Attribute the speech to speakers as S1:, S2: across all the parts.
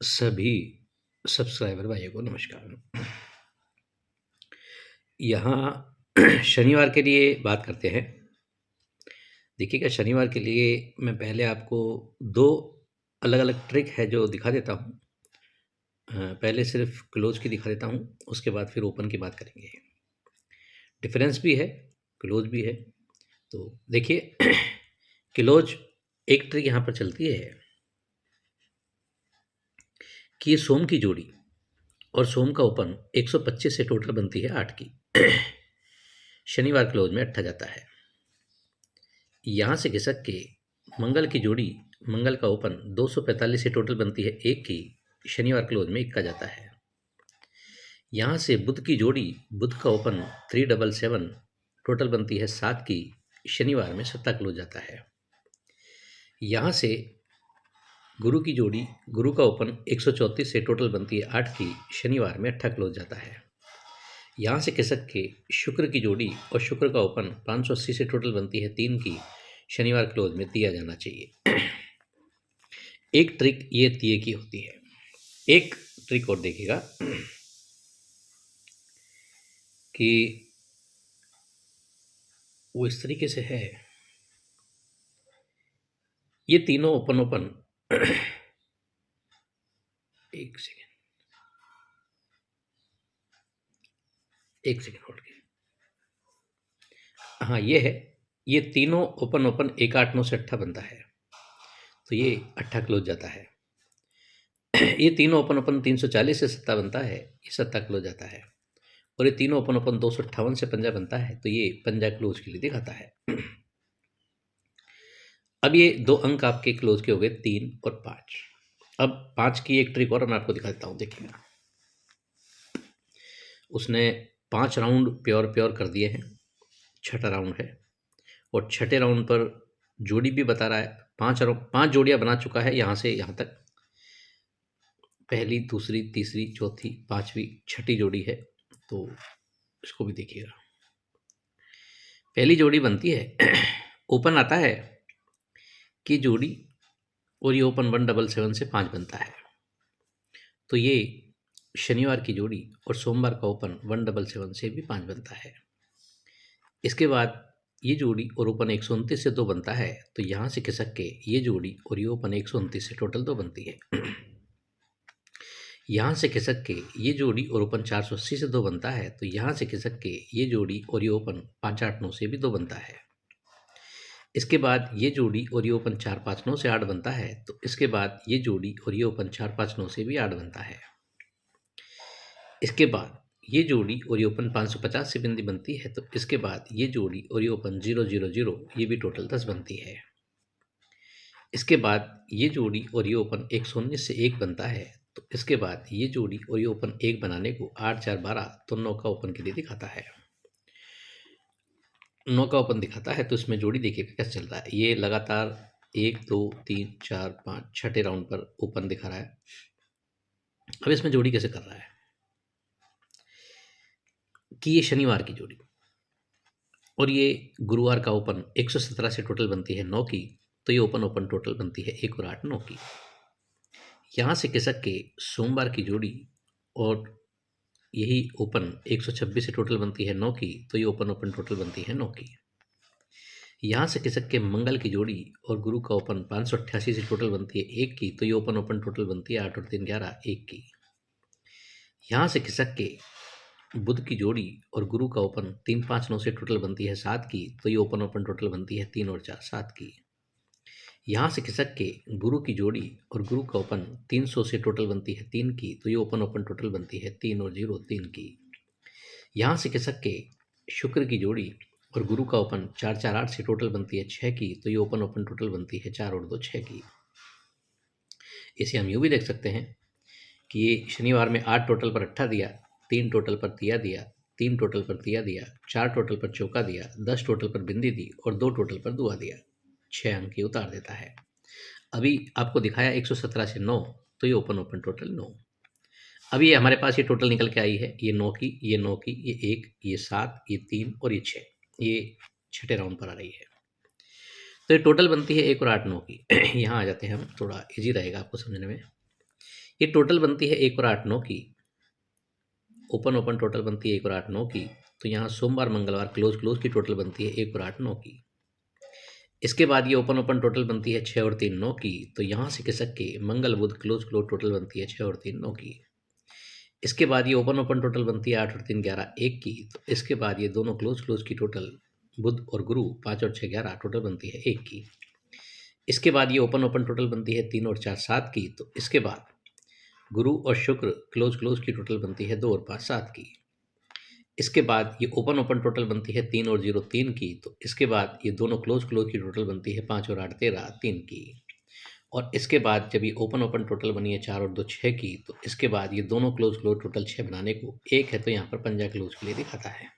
S1: सभी सब्सक्राइबर भाइयों को नमस्कार। यहाँ शनिवार के लिए बात करते हैं। देखिएगा, शनिवार के लिए मैं पहले आपको 2 अलग-अलग ट्रिक है जो दिखा देता हूँ। पहले सिर्फ़ क्लोज़ की दिखा देता हूँ, उसके बाद फिर ओपन की बात करेंगे। डिफ़रेंस भी है, क्लोज़ भी है। तो देखिए क्लोज़ एक ट्रिक यहाँ पर चलती है कि ये सोम की जोड़ी और सोम का ओपन 125 से टोटल बनती है 8 की। शनिवार क्लोज़ में 8 जाता है। यहाँ से खिसक के मंगल की जोड़ी, मंगल का ओपन 245 से टोटल बनती है 1 की, शनिवार क्लोज में 1 जाता है। यहाँ से बुध की जोड़ी, बुध का ओपन 377 टोटल बनती है 7 की, शनिवार में 7 क्लोज जाता है। यहाँ से गुरु की जोड़ी, गुरु का ओपन 134 से टोटल बनती है 8 की, शनिवार में 8 क्लोज जाता है। यहाँ से खिसक के शुक्र की जोड़ी और शुक्र का ओपन 580 से टोटल बनती है 3 की, शनिवार क्लोज में दिया जाना चाहिए। एक ट्रिक ये तिये की होती है। एक ट्रिक और देखिएगा कि वो इस तरीके से है, ये तीनों ओपन ओपन एक सेकेंड होल्ड के, हाँ ये है, ये तीनों ओपन ओपन 1 8 9 से 8 बनता है, तो ये 8 क्लोज जाता है। ये तीनों ओपन ओपन 340 से 7 बनता है, ये 7 क्लोज जाता है। और ये तीनों ओपन ओपन 258 से 5 बनता है, तो ये 5 क्लोज के लिए दिखाता है। अब ये 2 अंक आपके क्लोज के हो गए 3 और 5। अब 5 की एक ट्रिक और मैं आपको दिखा देता हूँ, देखिएगा। उसने 5 राउंड प्योर कर दिए हैं, 6ठा राउंड है, और 6ठे राउंड पर जोड़ी भी बता रहा है। 5 जोड़ियाँ बना चुका है यहाँ से यहाँ तक, पहली, दूसरी, तीसरी, चौथी, 5वीं, 6ठी जोड़ी है, तो इसको भी देखिएगा। पहली जोड़ी बनती है ओपन आता है कि जोड़ी, और ये ओपन 177 से 5 बनता है, तो ये शनिवार की जोड़ी और सोमवार का ओपन 177 से भी 5 बनता है। इसके बाद ये जोड़ी और ओपन 129 से 2 बनता है, तो यहाँ से खिसक के ये जोड़ी और ये ओपन 129 से टोटल 2 बनती है। यहाँ से खिसक के ये जोड़ी और ओपन 480 से 2 बनता है, तो यहाँ से खिसक के ये जोड़ी और ये ओपन 589 से भी 2 बनता है। इसके बाद ये जोड़ी और ये ओपन 459 से 8 बनता है, तो इसके बाद ये जोड़ी और ये ओपन 459 से भी 8 बनता है। इसके बाद ये जोड़ी और ये ओपन 550 से बिंदी बनती है, तो इसके बाद ये जोड़ी और ये ओपन 000 ये भी टोटल 10 बनती है। इसके बाद ये जोड़ी और ये ओपन 119 से 1 बनता है, तो इसके बाद ये जोड़ी और ये ओपन 1 बनाने को 8 4 12, तो 9 का ओपन के लिए दिखाता है। 9 का ओपन दिखाता है, तो इसमें जोड़ी देखिएगा कैसे चल रहा है। ये लगातार 1 2 3 4 5 6ठे राउंड पर ओपन दिखा रहा है। अब इसमें जोड़ी कैसे कर रहा है कि ये शनिवार की जोड़ी और ये गुरुवार का ओपन 117 से टोटल बनती है 9 की, तो ये ओपन ओपन टोटल बनती है 1 और 8 9 की। यहाँ से खिसक के सोमवार की जोड़ी और यही ओपन 126 से टोटल बनती है 9 की, तो ये ओपन ओपन टोटल बनती है 9 की। यहाँ से खिसक के मंगल की जोड़ी और गुरु का ओपन 588 से टोटल बनती है 1 की, तो ये ओपन ओपन टोटल बनती है 8 और 3 11 1 की। यहाँ से खिसक के बुध की जोड़ी और गुरु का ओपन 359 से टोटल बनती है 7 की, तो ये ओपन ओपन टोटल बनती है 3 और 4 7 की। यहाँ से खिसक के गुरु की जोड़ी और गुरु का ओपन 300 से टोटल बनती है 3 की, तो ये ओपन ओपन टोटल बनती है 3 और 0 3 की। यहाँ से खिसक के शुक्र की जोड़ी और गुरु का ओपन 4 4 8 से टोटल बनती है 6 की, तो ये ओपन ओपन टोटल बनती है 4 और 2 6 की। इसे हम यूँ भी देख सकते हैं कि ये शनिवार में 8 टोटल पर 8 दिया, 3 टोटल पर तिया दिया, 3 टोटल पर तिया दिया, 4 टोटल पर चौका दिया, 10 टोटल पर बिंदी दी और 2 टोटल पर दुआ दिया। 6 अंक ये उतार देता है। अभी आपको दिखाया 117 से 9, तो ये ओपन ओपन टोटल 9। अभी ये हमारे पास ये टोटल निकल के आई है, ये 9 की, ये 9 की, ये 1, ये 7, ये 3 और ये 6, ये 6ठे राउंड पर आ रही है। तो ये टोटल बनती है 1 और 8 9 की। यहाँ आ जाते हैं हम, थोड़ा इजी रहेगा आपको समझने में। ये टोटल बनती है 1 और 8 9 की, ओपन ओपन टोटल बनती है 1 और 8 9 की। तो यहाँ सोमवार मंगलवार क्लोज क्लोज की टोटल बनती है 1 और 8 9 की। इसके बाद ये ओपन ओपन टोटल बनती है 6 और 3 9 की। तो यहाँ से खिसक के मंगल बुध क्लोज क्लोज टोटल बनती है 6 और 3 9 की। इसके बाद ये ओपन ओपन टोटल बनती है 8 और 3 11 1 की। तो इसके बाद ये दोनों क्लोज क्लोज की टोटल बुध और गुरु 5 और 6 11 टोटल बनती है 1 की। इसके बाद ये ओपन ओपन टोटल बनती है 3 और 4 7 की। तो इसके बाद गुरु और शुक्र क्लोज क्लोज की टोटल बनती है 2 और 5 7 की। इसके बाद ये ओपन ओपन टोटल बनती है 3 और 0 3 की। तो इसके बाद ये दोनों क्लोज क्लोज की टोटल बनती है 5 और 8 13 3 की। और इसके बाद जब ये ओपन ओपन टोटल बनी है 4 और 2 6 की। तो इसके बाद ये दोनों क्लोज क्लोज टोटल 6 बनाने को 1 है, तो यहाँ पर पंजा क्लोज के लिए दिखाता है।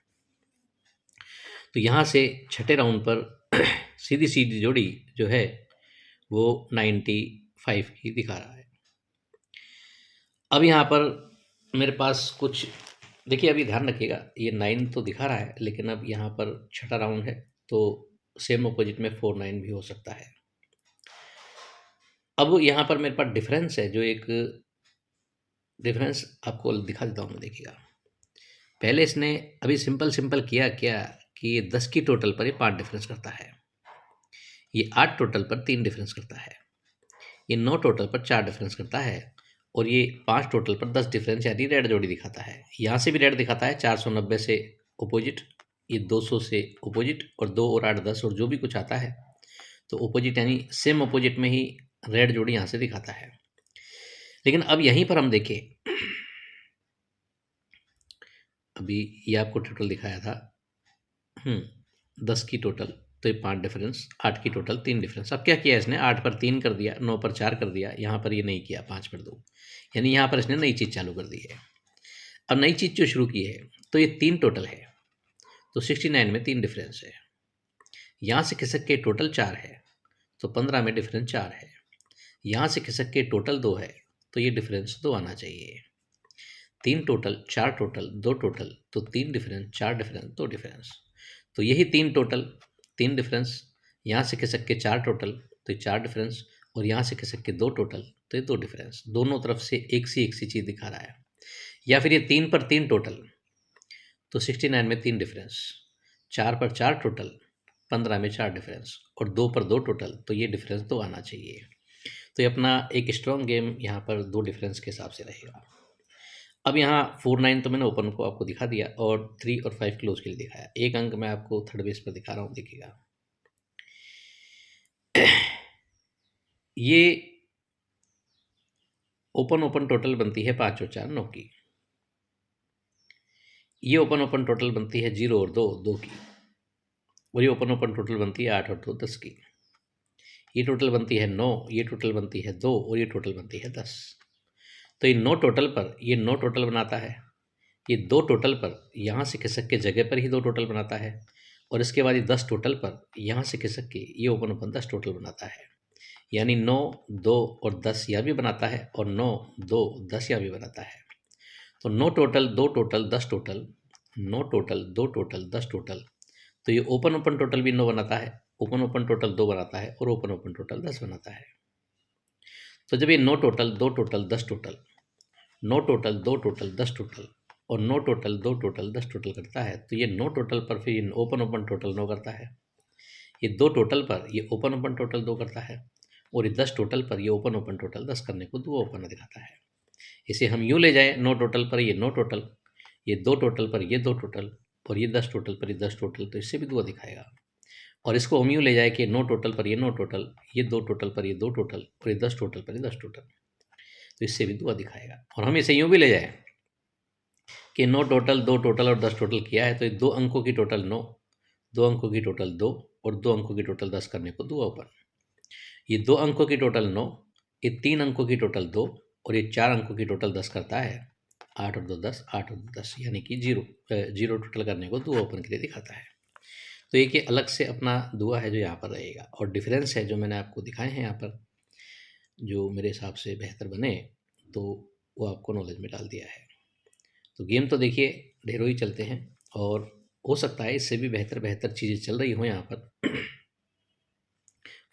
S1: तो यहाँ से छठे राउंड पर सीधी सीधी जोड़ी जो है वो 95 की दिखा रहा है। अब यहाँ पर मेरे पास कुछ देखिए, अभी ध्यान रखिएगा, ये 9 तो दिखा रहा है, लेकिन अब यहाँ पर छठा राउंड है तो सेम अपोजिट में 4 9 भी हो सकता है। अब यहाँ पर मेरे पास डिफरेंस है, जो एक डिफरेंस आपको दिखा देता हूँ मैं, देखिएगा। पहले इसने अभी सिंपल सिंपल किया क्या कि ये 10 की टोटल पर ये 5 डिफरेंस करता है, ये 8 टोटल पर 3 डिफरेंस करता है, ये 9 टोटल पर 4 डिफरेंस करता है, और ये 5 टोटल पर 10 डिफरेंस यानी रेड जोड़ी दिखाता है। यहाँ से भी रेड दिखाता है, 490 से ओपोजिट, ये 200 से ओपोजिट, और 2 और 8 10 और जो भी कुछ आता है तो ओपोजिट यानी सेम ओपोजिट में ही रेड जोड़ी यहाँ से दिखाता है। लेकिन अब यहीं पर हम देखें, अभी ये आपको टोटल दिखाया था 10 की टोटल, तो ये 5 डिफरेंस, 8 की टोटल 3 डिफरेंस। अब क्या किया इसने, 8 पर 3 कर दिया, 9 पर 4 कर दिया, यहाँ पर ये नहीं किया, 5 पर 2, यानी यहाँ पर इसने नई चीज़ चालू कर दी है। अब नई चीज़ जो शुरू की है तो ये 3 टोटल है, तो 69 में 3 डिफरेंस है। यहाँ से खिसक के टोटल 4 है, तो 15 में डिफरेंस 4 है। यहाँ से खिसक के टोटल 2 है, तो ये डिफरेंस 2 आना चाहिए। 3 टोटल 4 टोटल 2 टोटल, तो 3 डिफरेंस 4 डिफरेंस 2 डिफरेंस, तो यही 3 टोटल 3 डिफरेंस। यहाँ से खिसक के 4 टोटल, तो ये 4 डिफरेंस, और यहाँ से खिसक के 2 टोटल, तो ये 2 डिफरेंस। दोनों तरफ से एक सी चीज़ दिखा रहा है। या फिर ये 3 पर 3 टोटल, तो 69 में 3 डिफरेंस, 4 पर 4 टोटल, 15 में 4 डिफरेंस, और 2 पर 2 टोटल, तो ये डिफरेंस 2 आना चाहिए। तो ये अपना एक स्ट्रॉन्ग गेम यहाँ पर 2 डिफरेंस के हिसाब से रहेगा। अब यहाँ 4 9 तो मैंने ओपन को आपको दिखा दिया, और 3 और 5 क्लोज के लिए दिखाया। एक अंक मैं आपको थर्ड बेस पर दिखा रहा हूँ, देखिएगा। ये ओपन ओपन टोटल बनती है 5 और 4 9 की। ये ओपन ओपन टोटल बनती है 0 और 2 2 की। और ये ओपन ओपन टोटल बनती है 8 और 2 10 की। ये टोटल बनती है 9, ये टोटल बनती है 2, और ये टोटल बनती है 10। तो ये 9 टोटल पर ये 9 टोटल बनाता है, ये 2 टोटल पर यहाँ से खिसक के जगह पर ही 2 टोटल बनाता है, और इसके बाद ये 10 टोटल पर यहाँ से खिसक के ये ओपन ओपन 10 टोटल बनाता है। यानी 9 2 और 10 यह भी बनाता है, और 9 2 10 यह भी बनाता है। तो 9 total 2 total 10 total, 9 total 2 total 10 total, तो ये ओपन ओपन टोटल भी 9 बनाता है, ओपन ओपन टोटल 2 बनाता है, और ओपन ओपन टोटल 10 बनाता है। तो जब ये 9 total 2 total 10 total, 9 total 2 total 10 total, और 9 टोटल 2 टोटल 10 टोटल करता है, तो ये 9 टोटल पर फिर ये ओपन ओपन टोटल 9 करता है। ये 2 टोटल पर ये ओपन ओपन टोटल 2 करता है, और ये 10 टोटल पर ये ओपन ओपन टोटल 10 करने को 2 ओपन दिखाता है। इसे हम यूँ ले जाएँ, 9 टोटल पर ये 9 टोटल, ये 2 टोटल पर ये 2 टोटल, और ये 10 टोटल पर ये 10 टोटल, तो इससे भी 2 दिखाएगा। और इसको हम यूँ ले जाए कि 9 टोटल पर ये 9 टोटल, ये 2 टोटल पर ये 2 टोटल, और ये 10 टोटल पर ये 10 टोटल, तो इससे भी 2 दिखाएगा। और हम इसे यूँ भी ले जाएँ कि 9 टोटल 2 टोटल और 10 टोटल किया है, तो ये 2 अंकों की टोटल 9, 2 अंकों की टोटल 2, और 2 अंकों की टोटल 10 करने को 2 ओपन। ये 2 अंकों की टोटल 9, ये 3 अंकों की टोटल 2, और ये 4 अंकों की टोटल 10 करता है। 8 और 2 10, 8 और 2 10, यानी कि 0 टोटल करने को 2 ओपन के लिए दिखाता है। तो एक ये अलग से अपना दुआ है जो यहाँ पर रहेगा, और डिफरेंस है जो मैंने आपको दिखाए हैं यहाँ पर, जो मेरे हिसाब से बेहतर बने, तो वो आपको नॉलेज में डाल दिया है। तो गेम तो देखिए ढेरों ही चलते हैं, और हो सकता है इससे भी बेहतर बेहतर चीज़ें चल रही हों यहाँ पर।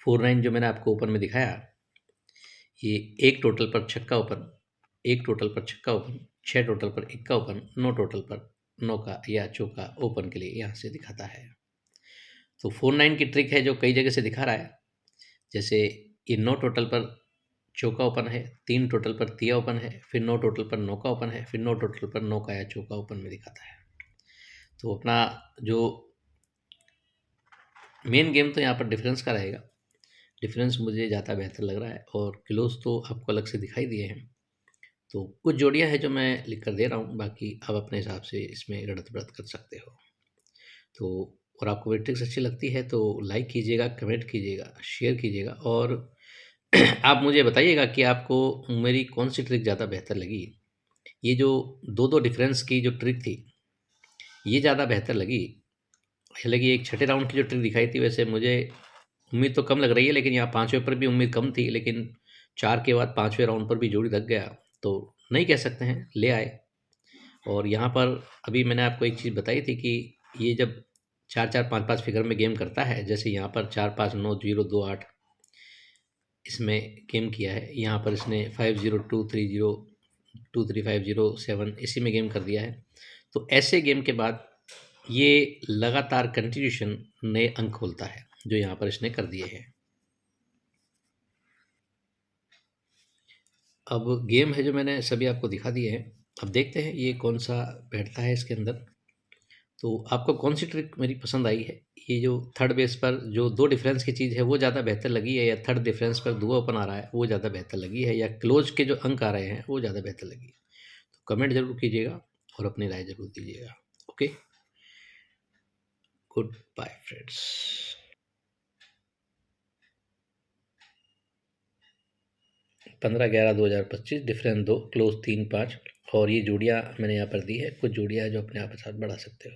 S1: 4 9 जो मैंने आपको ओपन में दिखाया, ये एक टोटल पर छक्का ओपन, 1 टोटल पर छक्का ओपन, 6 टोटल पर इक्का ओपन, 9 टोटल पर नौका या चौका ओपन के लिए यहाँ से दिखाता है। तो 4-9 की ट्रिक है जो कई जगह से दिखा रहा है। जैसे ये 9 टोटल पर चौका ओपन है, 3 टोटल पर तिया ओपन है, फिर 9 टोटल पर नौका ओपन है, फिर 9 टोटल पर नौका या चौका ओपन में दिखाता है। तो अपना जो मेन गेम तो यहाँ पर डिफरेंस का रहेगा। डिफरेंस मुझे ज़्यादा बेहतर लग रहा है और क्लोज तो आपको अलग से दिखाई दिए हैं। तो कुछ जोड़ियाँ हैं जो मैं लिख कर दे रहा हूँ, बाकी आप अपने हिसाब से इसमें गणित बढ़त कर सकते हो। तो और आपको मेरी ट्रिक्स अच्छी लगती है तो लाइक कीजिएगा, कमेंट कीजिएगा, शेयर कीजिएगा और आप मुझे बताइएगा कि आपको मेरी कौन सी ट्रिक ज़्यादा बेहतर लगी। ये जो 2-2 डिफरेंस की जो ट्रिक थी, ये ज़्यादा बेहतर लगी। हालाँकि एक छठे राउंड की जो ट्रिक दिखाई थी, वैसे मुझे उम्मीद तो कम लग रही है, लेकिन यहाँ 5वें पर भी उम्मीद कम थी, लेकिन 4 के बाद 5वें राउंड पर भी जोड़ी लग गया, तो नहीं कह सकते हैं, ले आए। और यहाँ पर अभी मैंने आपको एक चीज़ बताई थी कि ये जब 4-4, 5-5 फिगर में गेम करता है, जैसे यहाँ पर 4-5-9-0-2-8 इसमें गेम किया है, यहाँ पर इसने 5-0-2-3-0 2-3-5-0-7 इसी में गेम कर दिया है। तो ऐसे गेम के बाद ये लगातार कंटिन्यूशन नए अंक खोलता है, जो यहाँ पर इसने कर दिए हैं। अब गेम है जो मैंने सभी आपको दिखा दिए हैं। अब देखते हैं ये कौन सा बैठता है इसके अंदर। तो आपको कौन सी ट्रिक मेरी पसंद आई है? ये जो थर्ड बेस पर जो 2 डिफरेंस की चीज़ है वो ज़्यादा बेहतर लगी है, या थर्ड डिफरेंस पर दुआ ओपन आ रहा है वो ज़्यादा बेहतर लगी है, या क्लोज के जो अंक आ रहे हैं वो ज़्यादा बेहतर लगी है? तो कमेंट ज़रूर कीजिएगा और अपनी राय ज़रूर दीजिएगा। Okay, good bye friends. 15/11/2025, difference 2, close 3-5 और ये जोड़ियाँ मैंने यहाँ पर दी है। कुछ जोड़ियाँ जो अपने आप साथ बढ़ा सकते हो।